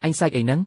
anh sai ấy nắng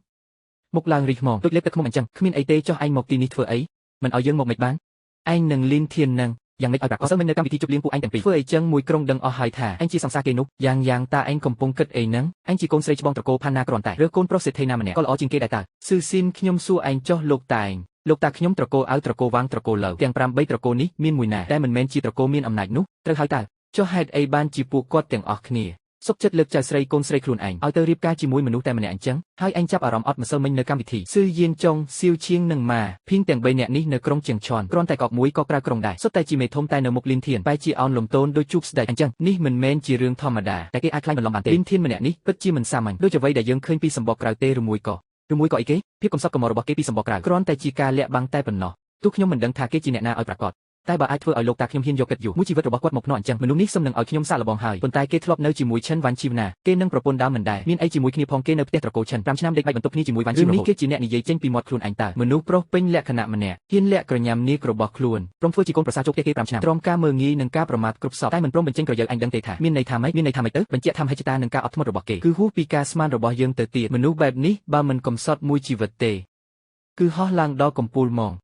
một làng rì mò tôi lấy tất không anh chăng khmin ấy tê cho anh một tin nít thừa ấy mình ở dương một mệt bán anh nâng liên thiên nâng yang mấy ở bạc có sớm mình nơi cam vị thi chụp liên của anh tận vị phơi chân mùi krong đằng ở hai thả anh chỉ sang xa kê nút yang ta anh cầm pung cất ấy nắng anh chỉ côn sấy bong tờ cô pana còn tại rớt côn process thay nam nè có lõ trên kê đại tài sư xin nhom xua anh cho lục tài lục tạc nhom tờ cô áo tờ cô vang tờ cô lẩu tiếng pram bay tờ cô ní miên mùi nàได้mình men chi tờ cô miên âm nại nút tờ hai tài cho hai ấy ban chỉ buộc quạt tiếng ọt nè xúc chất lực chài sấy côn sấy khuôn ảnh, ao tơ riệp ca chỉ mùi mình nút tay mình ảnh trắng, hai anh chấp ở ròm ọt mà sơ minh nơi cam vị thị, sư yên trong siêu chiêng nâng mà, phiên tiếng bay nẹt ní nơi krong chieng tròn, krong tay cọp mũi có pra krong đại, xúc tay chỉ mệt thôm tay nơi một liên thiền, bay chỉ on lồng tôn đôi chụp đại ảnh trắng, ní mình men chỉ riêng thom mà đà,แต่cái ai khai mình lòng bàn tay, liên thiên mình nẹt ní, bất chi mình xa mình, đôi cho vay đại dương khơi pi sầm bọc cào tê rồi mũi cọ ý kế, phía công sắp cầm mò bọc kế pi sầm bọc cào, krong tay chỉ ca lẹ băng tay bẩn nọ,ทุกខ្ញុំមិនដឹងថាគេជាអ្នកណាឲ្យប្រកាសតែបើអាចធ្វើឲ្យលោកតាខ្ញុំហ៊ានយកគិតយូរមួយជីវិតរបស់គាត់មកនោះអញ្ចឹងមនុស្សនេះសុំនឹងឲ្យខ្ញុំសាកល្បងហើយប៉ុន្តែគេធ្លាប់នៅជាមួយឈិនវ៉ាន់ជីវណាគេនឹងប្រពន្ធដើមមិនដែរមានអីជាមួយគ្នាផងគេនៅផ្ទះត្រកូលឈិន5ឆ្នាំដេកបាច់បន្ទប់គ្នាជាមួយវ៉ាន់ជីវនេះគេជាអ្នកនិយាយចេញពីមាត់ខ្លួនឯងតើមនុស្សប្រុសពេញលក្ខណៈម្នាក់ហ៊ានលាក់ក្រញាំនាគរបស់ខ្លួនព្រមធ្វើជាកូនប្រសាជោគគេ5ឆ្នាំទ្រាំការមើងងាយនឹងការប្រមាថគ្រប់សពតែមិនព្រមបញ្ចេញក្រយើអញដឹងទេថាមានន័យថាម៉េចទៅបញ្ជាក់ថាមហិច្ឆតានឹងការអត់ធ្មត់របស់គេគឺហួសពីការស្មានរបស់យើងទៅទៀតមនុស្សបែបនេះបើមិនកំសត់មួយជីវិតទេគឺហោះឡើងដល់កំពូលហ្មង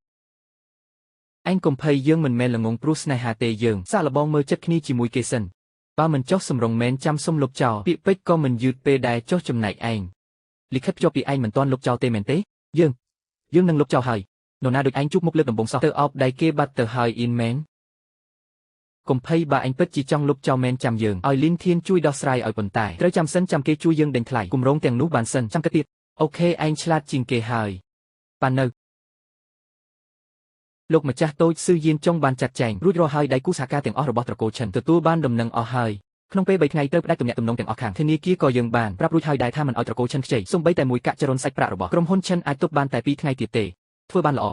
anh cùng thầy dương mình men là ngôn Bruce này hà tề dương, xa là bong mơ chất khni chỉ mùi kê sân. Ba mình chót sầm rồng men chăm sông lục trào, bị bếch con mình dụt pê đài chót chùm này anh. Lý khách cho bị anh mình toan lục trào tê men tế, dương nâng lục trào hời. Nô na được anh chúc một lớp đồng bông sau tơ ọp đài kê bắt tờ hời in men. Cùng thầy ba anh bếch chỉ trong lục trào men chăm dương, ỏi linh thiên chui đo sài ở quần tài, tới chăm sân chăm kê chui dương đền thải, cùng rong tiền nút bàn sân chăm cái tiệt. Ok anh chlat chinh kê hời. Panលោកម្ចាស់តូចស៊ឺយៀនចុងបានចាត់ចែងរួចរាល់ហើយដៃគូសហការទាំងអស់របស់ត្រកូលឈិនទទួលបានដំណឹងអស់ហើយក្នុងពេល3ថ្ងៃទៅផ្ដាច់ទំនាក់ទំនងទាំងអស់ខាងធនាគារក៏យើងបានប្រាប់រួចហើយដែរថាមិនឲ្យត្រកូលឈិនខ្ចីសូម្បីតែមួយកាក់ចរុនសាច់ប្រាក់របស់ក្រុមហ៊ុនឈិនអាចទប់បានតែ2ថ្ងៃទៀតទេធ្វើបានល្អ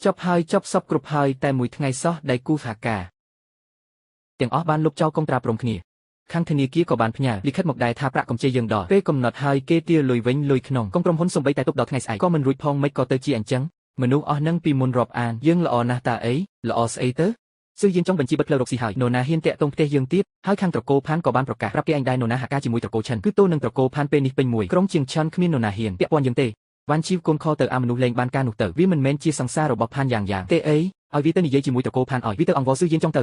ចប់ហើយចប់សពគ្រប់ហើយតែមួយថ្ងៃសោះដៃគូសហការទាំងអស់បានលុបចោលកុំត្រាព្រមគ្នាខាងធនាគារក៏បានផ្ញើលិខិតមកដែរថាប្រាក់កម្ចីយើងដល់ពេលកំណត់ហើយគេទារលុយវិញលុយក្នុងក្រុមហ៊ុនសូម្បីតែទប់ដល់ថ្ងៃស្អែកក៏មិនរួចផងមិនក៏ទៅជាអញ្ចឹងមនុស្សអស់នឹងពីមុនរាប់អានយើងល្អណាស់តាអីល្អស្អីទៅស៊ឺយៀនចង់បញ្ជីបិទផ្លូវរកស៊ីហើយនរណាហ៊ានតាក់ទងផ្ទះយើងទៀតហើយខាងត្រកូលផានក៏បានប្រកាសប្រាប់គេឯងដែរនរណាហាក់ការជាមួយត្រកូលឈិនគឺតូននឹងត្រកូលផានពេលនេះពេញមួយក្រុមជាងឈិនគ្មាននរណាហ៊ានពាក់ព័ន្ធយើងទេវ៉ាន់ជីវកូនខទៅអាមនុស្សលេងបានការនោះទៅវាមិនមែនជាសង្សាររបស់ផានយ៉ាងទេអីឲ្យវាទៅនិយាយជាមួយត្រកូលផានឲ្យវាទៅអង្វរស៊ឺយៀនចង់ទៅ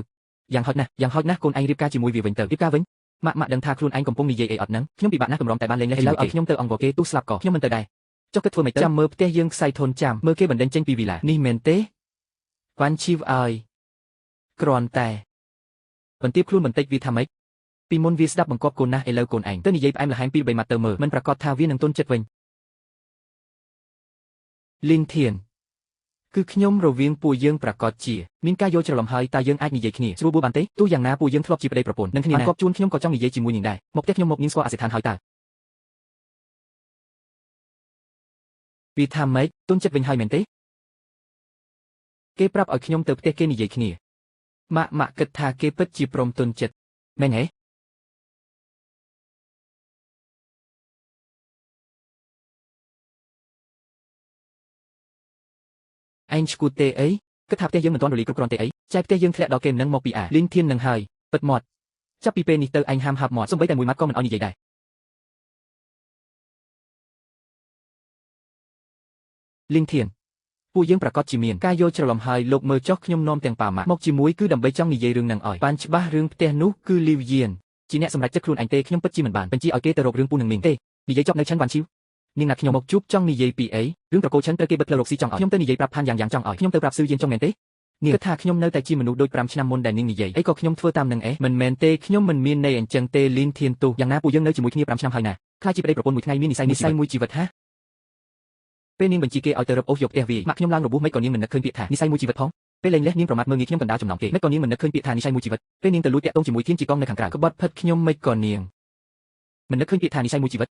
យ៉ាងហោចណាស់កូនឯងរៀបការជាមួយវាវិញទៅរៀបការវិញម៉ាក់ដឹងថាខ្លួនឯងកំពុងនិយាយអីអត់ហ្នឹងខ្ញុំពិបាកណាស់កម្រតែបានលេងលេះឥឡូវឲ្យខ្ញុំទៅអង្វរគេទូស្លាប់ក៏ខ្ញុំមិនទៅដែរចុះគិតធ្វើមិនទៅចាំមើលផ្ទះយើងខ្សែធនចាំមើលគេបណ្ដេញចេញពីវីឡានេះមែនទេវ៉ាន់ជីវឲ្យគ្រាន់តែបន្ទាបខ្លួនបន្តិចវាថាម៉េចពីមុនវាស្ដាប់បង្គាប់កូនណាស់ឥឡូវកូនឯងទៅនិយាយផ្អែមល្ហែមពី3ម៉ាត់ទៅមើលមិនប្រកាសថាវានឹងទន់ចិត្តវិញលីនធានគឺខ្ញុំរវាងពួកយើងប្រកាសជាមានការយល់ច្រឡំហើយតើយើងអាចនិយាយគ្នាស្រួលបួលបានទេទោះយ៉ាងណាពួកយើងធ្លាប់ជាប្តីប្រពន្ធនឹងគ្នាណាគាត់ជួនខ្ញុំក៏ចង់និយាយជាមួយនាងដែរមកផ្ទះខ្ញុំមកនាងស្គាល់អាសយដ្ឋានហើយតើវាថាម៉េចទុនចិត្តវិញហើយមែនទេគេប្រាប់ឲ្យខ្ញុំទៅផ្ទះគេនិយាយគ្នាម៉ាក់គិតថាគេពិតជាព្រមទុនចិត្តមែនទេអញឈ្គូទេអីគិតថាផ្ទះយើងមិនទាន់រលីគ្រប់គ្រាន់ទេអីចែកផ្ទះយើងធ្លាក់ដល់គេនឹងមកពីអាលីងធាននឹងហើយពិតមាត់ចាប់ពីពេលនេះទៅអញហាមហាប់មាត់សូម្បីតែមួយម៉ាត់ក៏មិនឲ្យនិយាយដែរលីងធានពួកយើងប្រកាសជាមានការយល់ច្រឡំហើយលោកមើលចុះខ្ញុំនាំទាំងប៉ាម៉ាក់មកជាមួយគឺដើម្បីចង់និយាយរឿងនឹងឲ្យបានច្បាស់រឿងផ្ទះនោះគឺលីវយៀនជាអ្នកសម្រេចចិត្តខ្លួនឯងទេខ្ញុំពិតជាមិនបានបញ្ជាឲ្យគេទៅរករឿងពូនឹងនាងទេនិយាយចប់នៅឆាន់វ៉ាន់ឈីវនាងណាត់ខ្ញុំមកជួបចង់និយាយពីអីរឿងត្រកូលឈិនត្រូវគេបិទផ្លូវរកស៊ីចង់ឲ្យខ្ញុំទៅនិយាយប្រាប់ផានយ៉ាងចង់ឲ្យខ្ញុំទៅប្រាប់ស៊ឺយៀនចង់មែនទេនាងគិតថាខ្ញុំនៅតែជាមនុស្សដូច5ឆ្នាំមុនដែលនាងនិយាយអីក៏ខ្ញុំធ្វើតាមនឹងមិនមែនទេខ្ញុំមិនមានន័យអញ្ចឹងទេលីនធានទូយ៉ាងណាពួកយើងនៅជាមួយគ្នា5ឆ្នាំហើយណាខ្លាចជាប្តីប្រពន្ធមួយថ្ងៃមាននិស័យមួយជីវិតហាពេលនាងបញ្ជីគេឲ្យទៅរកអូសយកផ្ទះវាម៉ាក់ខ្ញុំឡើងរបួសមិនក៏នាងមិននឹកឃើញពាក្យថានិស័យមួយជីវិតផងពេលលេងលេះនាងប្រមាថមើលងាយខ្ញុំកណ្ដាលចំណងគេមិនក៏នាងមិននឹកឃើញពាក្យថានិស័យមួយជីវិតពេលនាងទៅលួចតាក់ទងជាមួយធានជីកងនៅខាងក្រៅក្បត់ផិតខ្ញុំមិនក៏នាងមិននឹកឃើញពាក្យថានិស័យមួយជីវិត